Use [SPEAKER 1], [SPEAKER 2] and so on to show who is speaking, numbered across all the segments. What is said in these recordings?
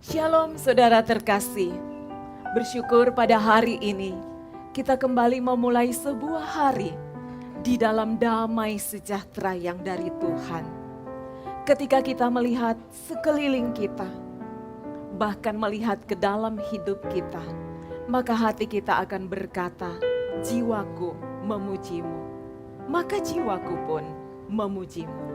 [SPEAKER 1] Shalom saudara terkasih, bersyukur pada hari ini kita kembali memulai sebuah hari di dalam damai sejahtera yang dari Tuhan. Ketika kita melihat sekeliling kita, bahkan melihat ke dalam hidup kita, maka hati kita akan berkata, jiwaku memujimu, maka jiwaku pun memujimu.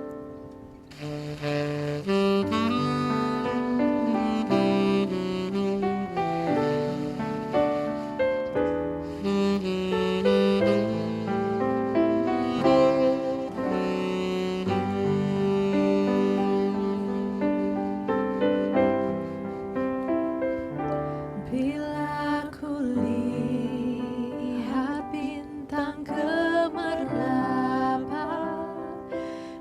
[SPEAKER 2] Bila ku lihat bintang gemerlapan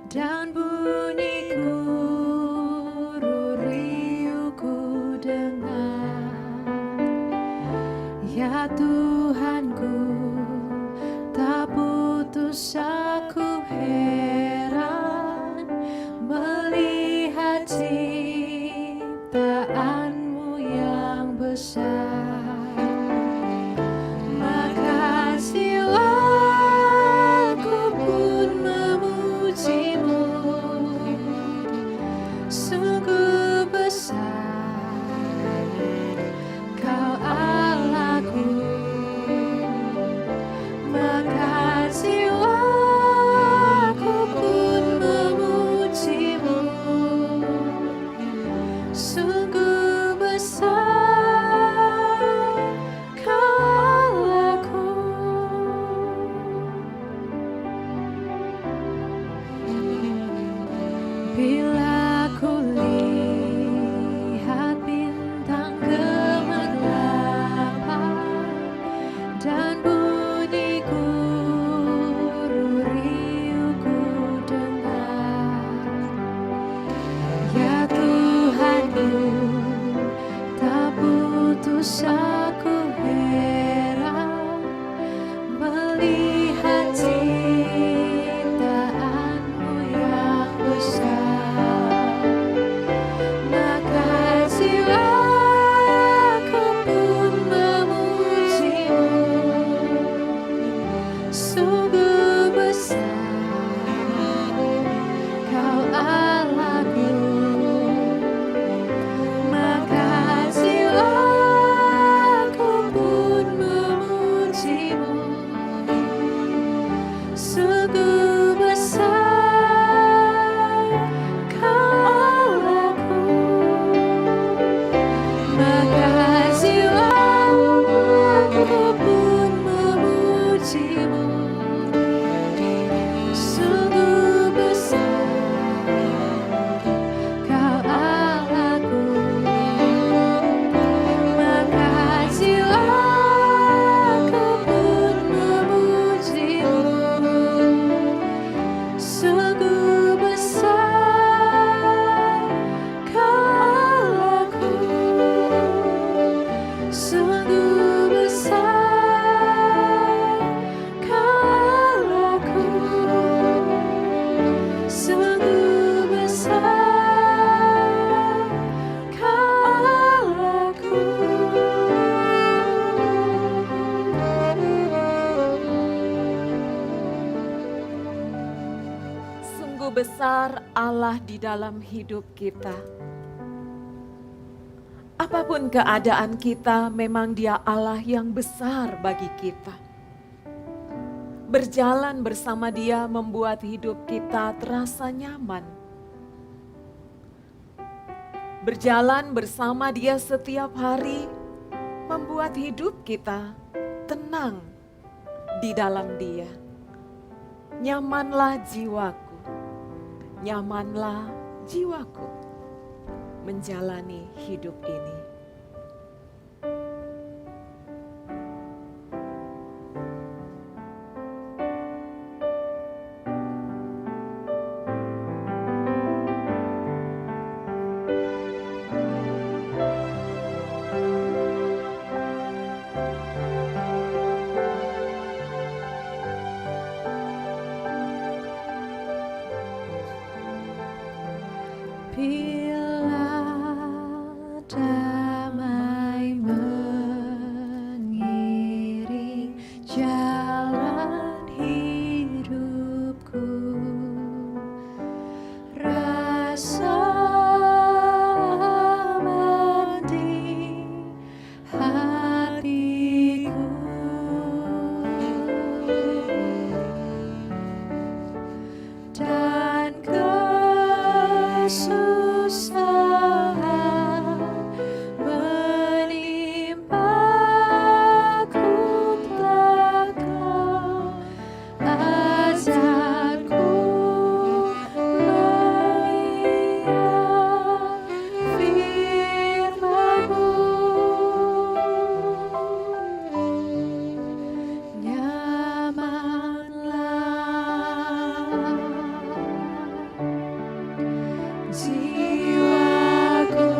[SPEAKER 2] dan bunyi guru riuh ku dengar, ya Tuhanku, tak putus aku heran melihat ciptaanmu yang besar. Maka jiwaku pun memujimu, sungguh besar Kau Allahku. Maka jiwaku pun memujimu, sungguh besar Kau Allahku. Bila ku lihat bintang gemerlapan dan bunyi guru riuh ku dengar, ya Tuhanku, tak putus aku heran melihat ciptaanmu yang besar. Maka jiwaku pun memujimu, sungguh besar Kau Allahku. Maka jiwaku pun memujimu, sungguh besar Kau Allahku. Maka jiwaku pun memujimu, sungguh besar Kau Allahku. Maka jiwaku pun memujimu, sungguh besar Kau Allahku. Sungguh besar Kau Allahku. Sungguh besar Kau Allahku.
[SPEAKER 1] Sungguh besar Allah di dalam hidup kita. Apapun keadaan kita, memang Dia Allah yang besar bagi kita. Berjalan bersama Dia membuat hidup kita terasa nyaman. Berjalan bersama Dia setiap hari membuat hidup kita tenang di dalam Dia. Nyamanlah jiwaku, nyamanlah jiwaku menjalani hidup ini.
[SPEAKER 2] Bila damai mengiring jalan hidupku, rasa aman di hatiku, dan kesusahan menimpaku telah Kau ajarku mengingat firman-Mu. Nyamanlah jiwaku,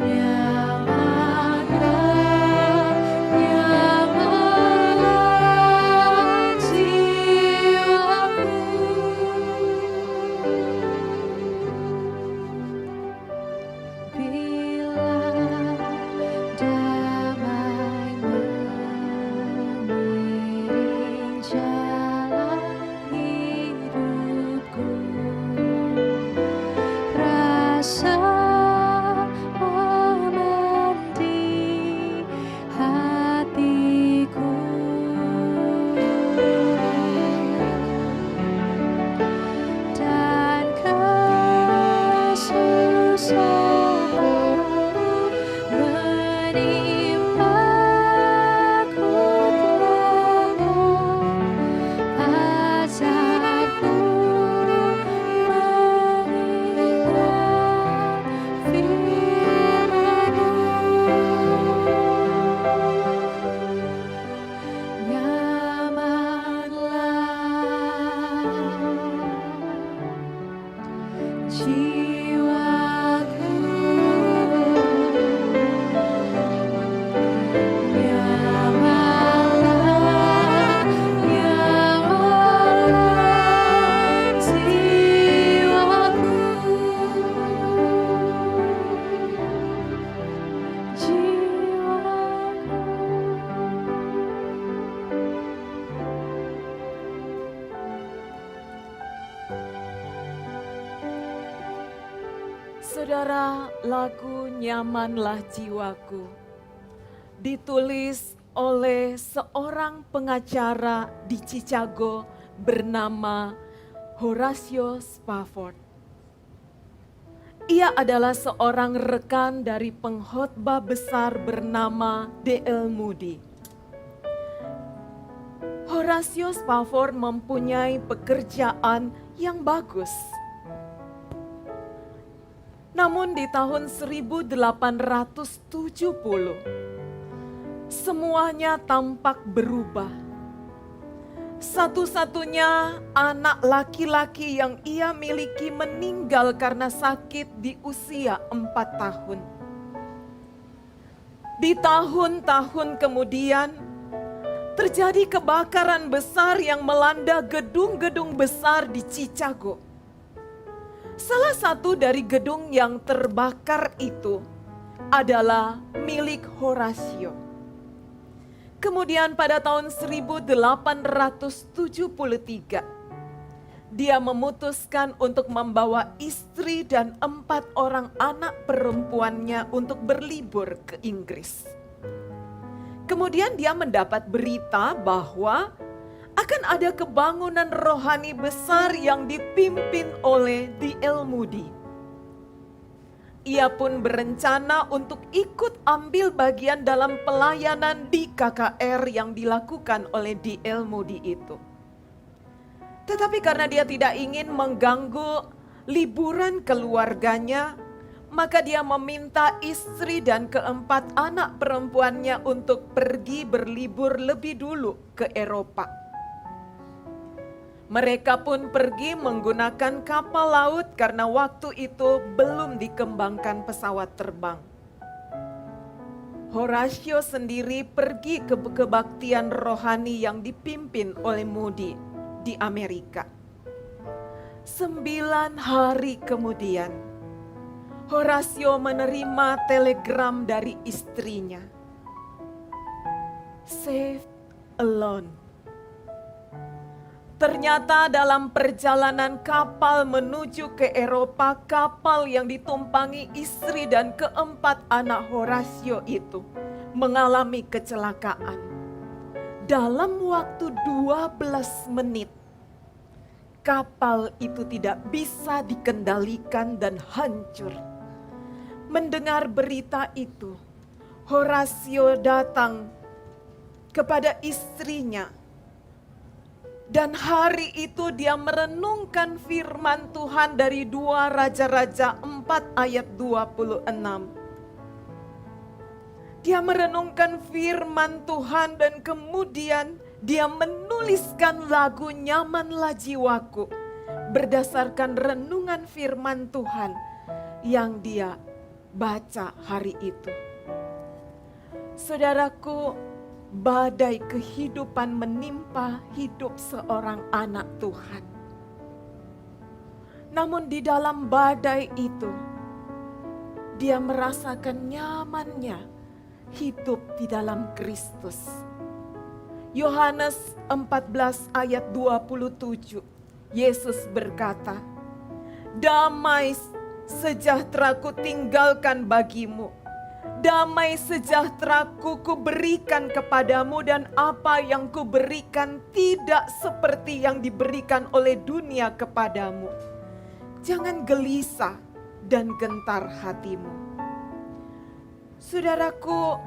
[SPEAKER 2] nyamanlah jiwaku, bila damai mengiring jalan hidupku, rasa aman di hatiku, dan kesusahan menimpaku telah Kau ajarku mengingat firman-Mu. Nyamanlah jiwaku, nyamanlah, nyamanlah jiwaku,
[SPEAKER 1] Saudara, lagu Nyamanlah Jiwaku ditulis oleh seorang pengacara di Chicago bernama Horatio Spafford. Ia adalah seorang rekan dari pengkhotbah besar bernama D.L. Moody. Horatio Spafford mempunyai pekerjaan yang bagus. Namun di tahun 1870, semuanya tampak berubah. Satu-satunya anak laki-laki yang ia miliki meninggal karena sakit di usia 4 tahun. Di tahun-tahun kemudian, terjadi kebakaran besar yang melanda gedung-gedung besar di Chicago. Salah satu dari gedung yang terbakar itu adalah milik Horatio. Kemudian pada tahun 1873, dia memutuskan untuk membawa istri dan 4 orang anak perempuannya untuk berlibur ke Inggris. Kemudian dia mendapat berita bahwa akan ada kebangunan rohani besar yang dipimpin oleh D.L. Moody. Ia pun berencana untuk ikut ambil bagian dalam pelayanan di KKR yang dilakukan oleh D.L. Moody itu. Tetapi karena dia tidak ingin mengganggu liburan keluarganya, maka dia meminta istri dan ke-4 anak perempuannya untuk pergi berlibur lebih dulu ke Eropa. Mereka pun pergi menggunakan kapal laut karena waktu itu belum dikembangkan pesawat terbang. Horatio sendiri pergi ke kebaktian rohani yang dipimpin oleh Moody di Amerika. 9 hari kemudian, Horatio menerima telegram dari istrinya. Saved alone. Ternyata dalam perjalanan kapal menuju ke Eropa, kapal yang ditumpangi istri dan keempat anak Horatio itu mengalami kecelakaan. Dalam waktu 12 menit, kapal itu tidak bisa dikendalikan dan hancur. Mendengar berita itu, Horatio datang kepada istrinya. Dan hari itu dia merenungkan firman Tuhan dari 2 Raja-Raja 4 ayat 26. Dia merenungkan firman Tuhan dan kemudian dia menuliskan lagu Nyamanlah Jiwaku berdasarkan renungan firman Tuhan yang dia baca hari itu. Saudaraku, badai kehidupan menimpa hidup seorang anak Tuhan. Namun di dalam badai itu, dia merasakan nyamannya hidup di dalam Kristus. Yohanes 14 ayat 27, Yesus berkata, "Damai sejahtera ku tinggalkan bagimu. Damai sejahtera-Ku kuberikan kepadamu dan apa yang kuberikan tidak seperti yang diberikan oleh dunia kepadamu. Jangan gelisah dan gentar hatimu." Saudaraku,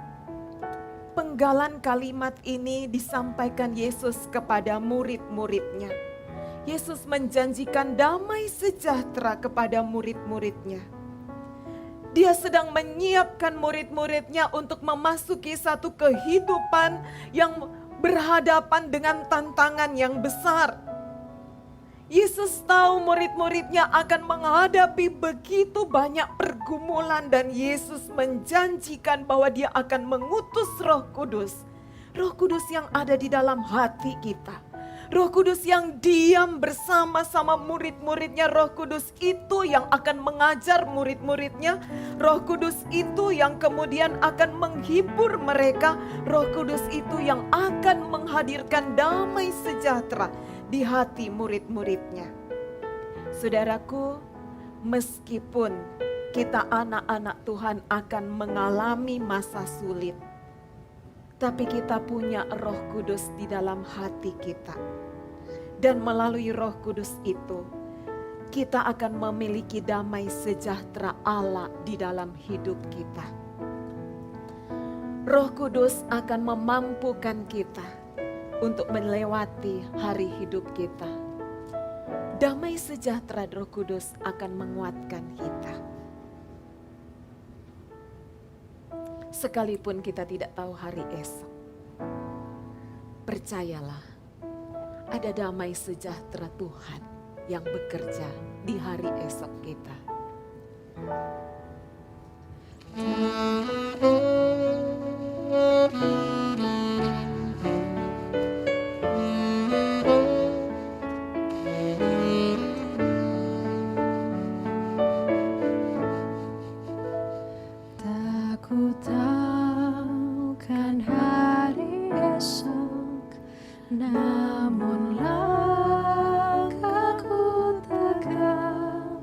[SPEAKER 1] penggalan kalimat ini disampaikan Yesus kepada murid-muridnya. Yesus menjanjikan damai sejahtera kepada murid-muridnya. Dia sedang menyiapkan murid-muridnya untuk memasuki satu kehidupan yang berhadapan dengan tantangan yang besar. Yesus tahu murid-muridnya akan menghadapi begitu banyak pergumulan dan Yesus menjanjikan bahwa dia akan mengutus Roh Kudus. Roh Kudus yang ada di dalam hati kita. Roh Kudus yang diam bersama-sama murid-muridnya. Roh Kudus itu yang akan mengajar murid-muridnya. Roh Kudus itu yang kemudian akan menghibur mereka. Roh Kudus itu yang akan menghadirkan damai sejahtera di hati murid-muridnya. Saudaraku, meskipun kita anak-anak Tuhan akan mengalami masa sulit, tapi kita punya Roh Kudus di dalam hati kita. Dan melalui Roh Kudus itu, kita akan memiliki damai sejahtera Allah di dalam hidup kita. Roh Kudus akan memampukan kita untuk melewati hari hidup kita. Damai sejahtera Roh Kudus akan menguatkan kita. Sekalipun kita tidak tahu hari esok, percayalah, ada damai sejahtera Tuhan yang bekerja di hari esok kita.
[SPEAKER 2] Tak ku tahu kan hari esok, namun langkahku tegak.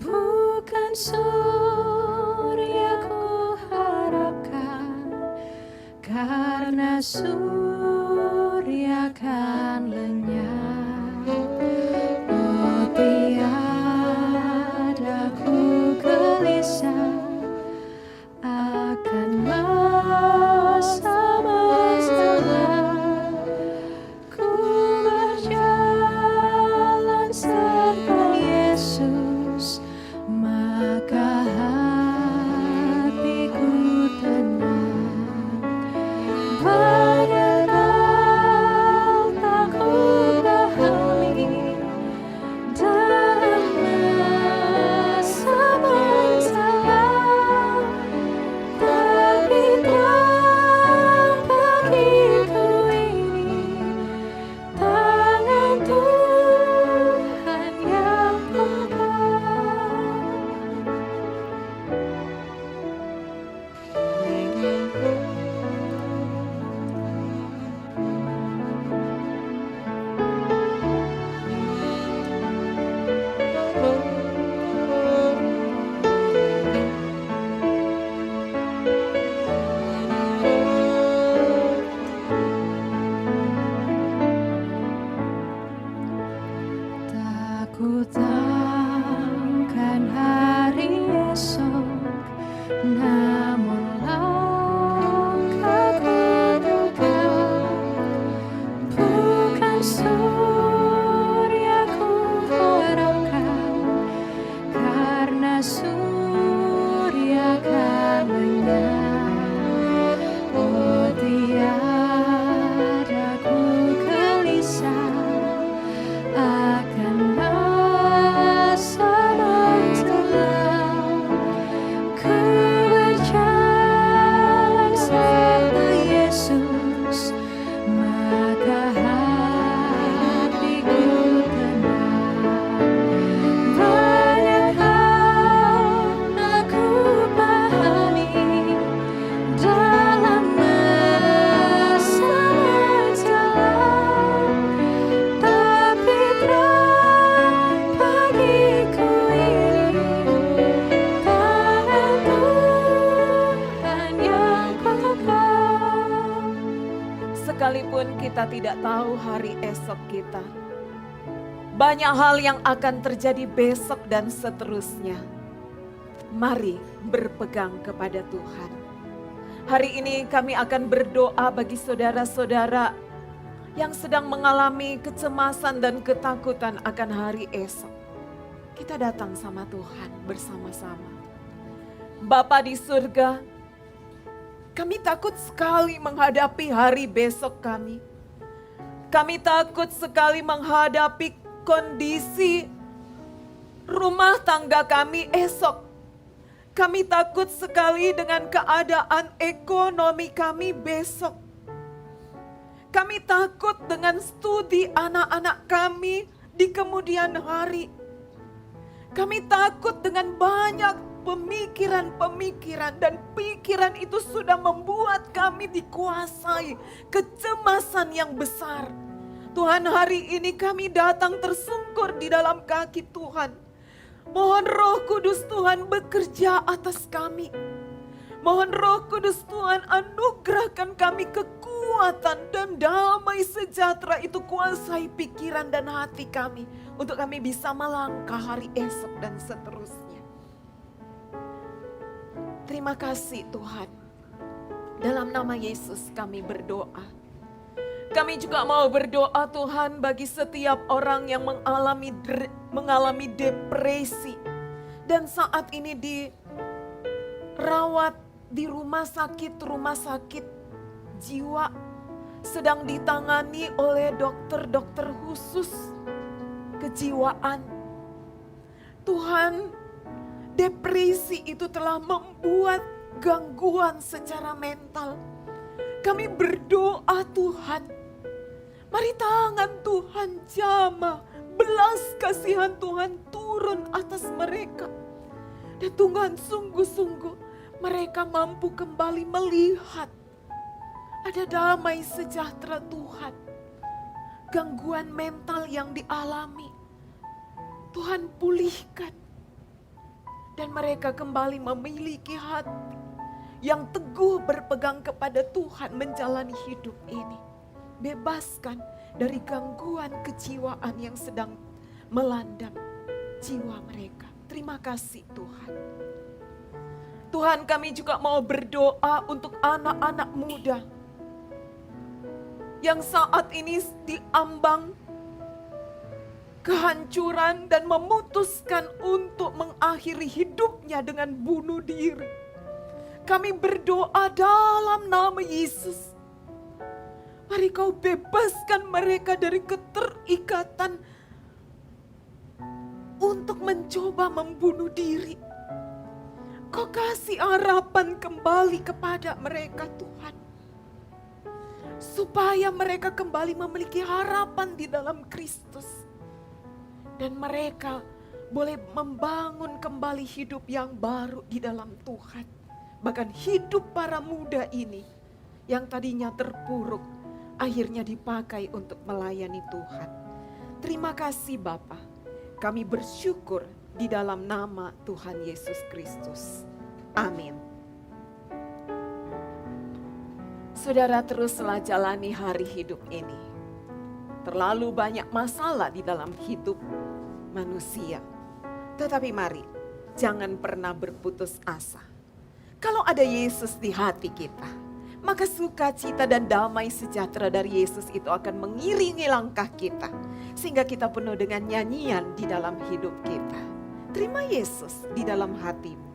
[SPEAKER 2] Bukan surya ku harapkan, karena surya kan lenyap. Oh, tiada ku gelisah akan masa-masa. Ku berjalan serta Yesus, maka hatiku tenang. Banyak hal tak ku
[SPEAKER 1] Sekalipun kita tidak tahu hari esok kita, banyak hal yang akan terjadi besok dan seterusnya. Mari berpegang kepada Tuhan. Hari ini kami akan berdoa bagi saudara-saudara yang sedang mengalami kecemasan dan ketakutan akan hari esok. Kita datang sama Tuhan bersama-sama. Bapa di surga, kami takut sekali menghadapi hari besok kami. Kami takut sekali menghadapi kondisi rumah tangga kami esok. Kami takut sekali dengan keadaan ekonomi kami besok. Kami takut dengan studi anak-anak kami di kemudian hari. Kami takut dengan banyak pemikiran-pemikiran dan pikiran itu sudah membuat kami dikuasai kecemasan yang besar. Tuhan, hari ini kami datang tersungkur di dalam kaki Tuhan. Mohon Roh Kudus Tuhan bekerja atas kami. Mohon Roh Kudus Tuhan anugerahkan kami kekuatan dan damai sejahtera itu kuasai pikiran dan hati kami. Untuk kami bisa melangkah hari esok dan seterusnya. Terima kasih Tuhan. Dalam nama Yesus kami berdoa. Kami juga mau berdoa Tuhan bagi setiap orang yang mengalami depresi. Dan saat ini dirawat di rumah sakit jiwa, sedang ditangani oleh dokter-dokter khusus kejiwaan. Tuhan, depresi itu telah membuat gangguan secara mental. Kami berdoa Tuhan, mari tangan Tuhan jamah, belas kasihan Tuhan turun atas mereka. Dan Tuhan sungguh-sungguh mereka mampu kembali melihat ada damai sejahtera Tuhan. Gangguan mental yang dialami, Tuhan pulihkan. Dan mereka kembali memiliki hati yang teguh berpegang kepada Tuhan menjalani hidup ini. Bebaskan dari gangguan kejiwaan yang sedang melandap jiwa mereka. Terima kasih Tuhan. Tuhan, kami juga mau berdoa untuk anak-anak muda yang saat ini diambang kehancuran dan memutuskan untuk mengakhiri hidupnya dengan bunuh diri. Kami berdoa dalam nama Yesus. Mari Kau bebaskan mereka dari keterikatan untuk mencoba membunuh diri. Kau kasih harapan kembali kepada mereka Tuhan. Supaya mereka kembali memiliki harapan di dalam Kristus. Dan mereka boleh membangun kembali hidup yang baru di dalam Tuhan. Bahkan hidup para muda ini yang tadinya terpuruk, akhirnya dipakai untuk melayani Tuhan. Terima kasih Bapa. Kami bersyukur di dalam nama Tuhan Yesus Kristus. Amin. Saudara, teruslah jalani hari hidup ini. Terlalu banyak masalah di dalam hidup manusia. Tetapi mari, jangan pernah berputus asa. Kalau ada Yesus di hati kita, maka sukacita dan damai sejahtera dari Yesus itu akan mengiringi langkah kita. Sehingga kita penuh dengan nyanyian di dalam hidup kita. Terima Yesus di dalam hatimu.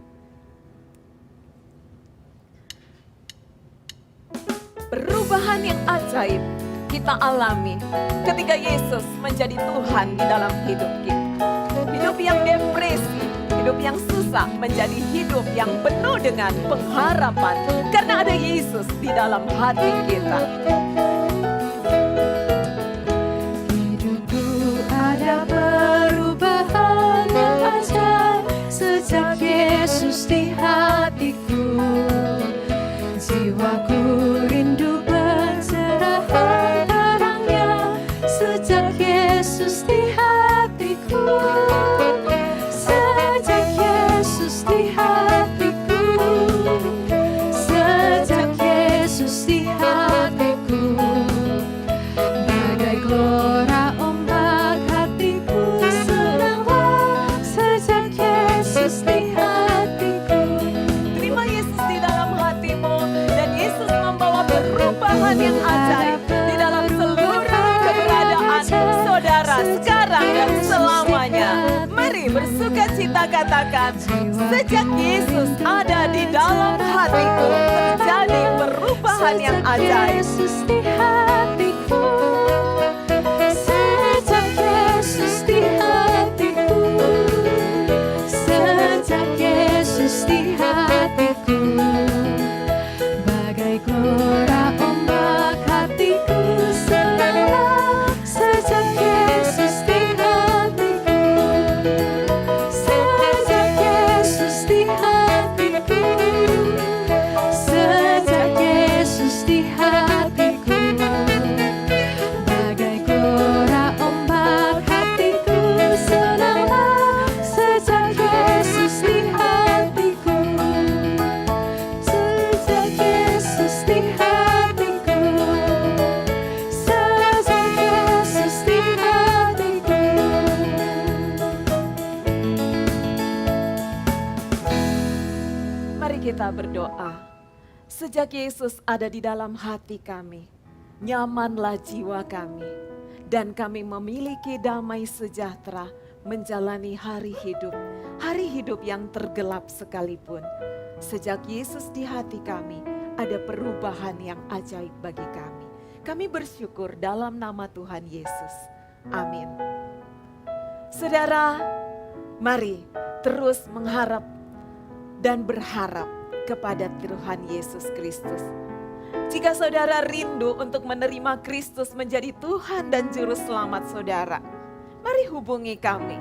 [SPEAKER 1] Perubahan yang ajaib kita alami ketika Yesus menjadi Tuhan di dalam hidup kita. Hidup yang depresi, hidup yang susah menjadi hidup yang penuh dengan pengharapan karena ada Yesus di dalam hati kita.
[SPEAKER 2] Hidupku ada perubahan yang ajaib sejak Yesus di hatiku. Jiwaku rindu pencerahan terangnya sejak Yesus di hatiku. Sejak Yesus di hatiku. Sejak Yesus di hatiku.
[SPEAKER 1] katakan, sejak Yesus ada di dalam hatiku, terjadi perubahan yang ajaib.
[SPEAKER 2] Yesus di hatiku, sejak Yesus di hatiku, sejak Yesus di hatiku, bagai gelora ombak hatiku senanglah. Sejak Yesus di hatiku, sejak Yesus di hatiku, sejak Yesus di hatiku, bagai gelora ombak hatiku senanglah. Sejak Yesus di hatiku, sejak Yesus di hatiku, sejak Yesus di hatiku.
[SPEAKER 1] Mari kita berdoa. Sejak Yesus ada di dalam hati kami, nyamanlah jiwa kami, dan kami memiliki damai sejahtera menjalani hari hidup yang tergelap sekalipun. Sejak Yesus di hati kami, ada perubahan yang ajaib bagi kami. Kami bersyukur dalam nama Tuhan Yesus. Amin. Saudara, mari terus mengharap dan berharap kepada Tuhan Yesus Kristus. Jika saudara rindu untuk menerima Kristus menjadi Tuhan dan Juru Selamat saudara, mari hubungi kami.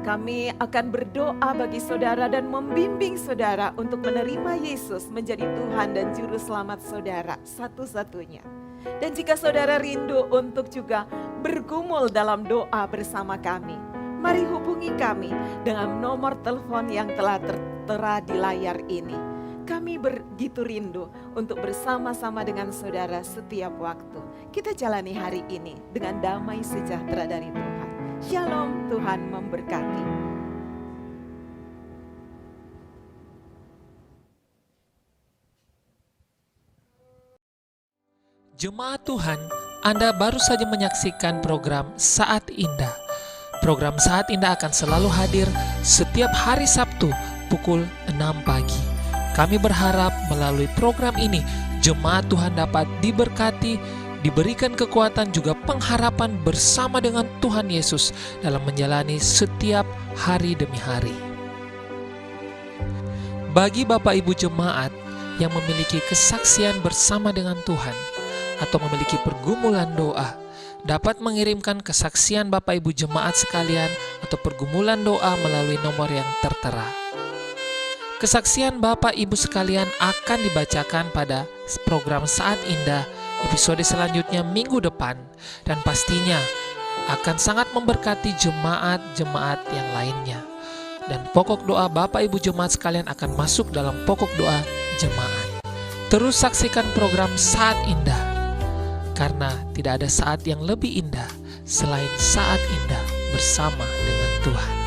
[SPEAKER 1] Kami akan berdoa bagi saudara dan membimbing saudara untuk menerima Yesus menjadi Tuhan dan Juru Selamat saudara satu-satunya. Dan jika saudara rindu untuk juga bergumul dalam doa bersama kami, mari hubungi kami dengan nomor telepon yang telah tertera di layar ini. Kami begitu rindu untuk bersama-sama dengan saudara setiap waktu. Kita jalani hari ini dengan damai sejahtera dari Tuhan. Shalom, Tuhan memberkati.
[SPEAKER 3] Jemaat Tuhan, Anda baru saja menyaksikan program Saat Indah. Program Saat Indah akan selalu hadir setiap hari Sabtu pukul 6 pagi. Kami berharap melalui program ini, jemaat Tuhan dapat diberkati, diberikan kekuatan juga pengharapan bersama dengan Tuhan Yesus dalam menjalani setiap hari demi hari. Bagi Bapak Ibu jemaat yang memiliki kesaksian bersama dengan Tuhan atau memiliki pergumulan doa, dapat mengirimkan kesaksian Bapak Ibu jemaat sekalian atau pergumulan doa melalui nomor yang tertera. Kesaksian Bapak Ibu sekalian akan dibacakan pada program Saat Indah episode selanjutnya minggu depan, dan pastinya akan sangat memberkati jemaat-jemaat yang lainnya. Dan pokok doa Bapak Ibu jemaat sekalian akan masuk dalam pokok doa jemaat. Terus saksikan program Saat Indah, karena tidak ada saat yang lebih indah selain saat indah bersama dengan Tuhan.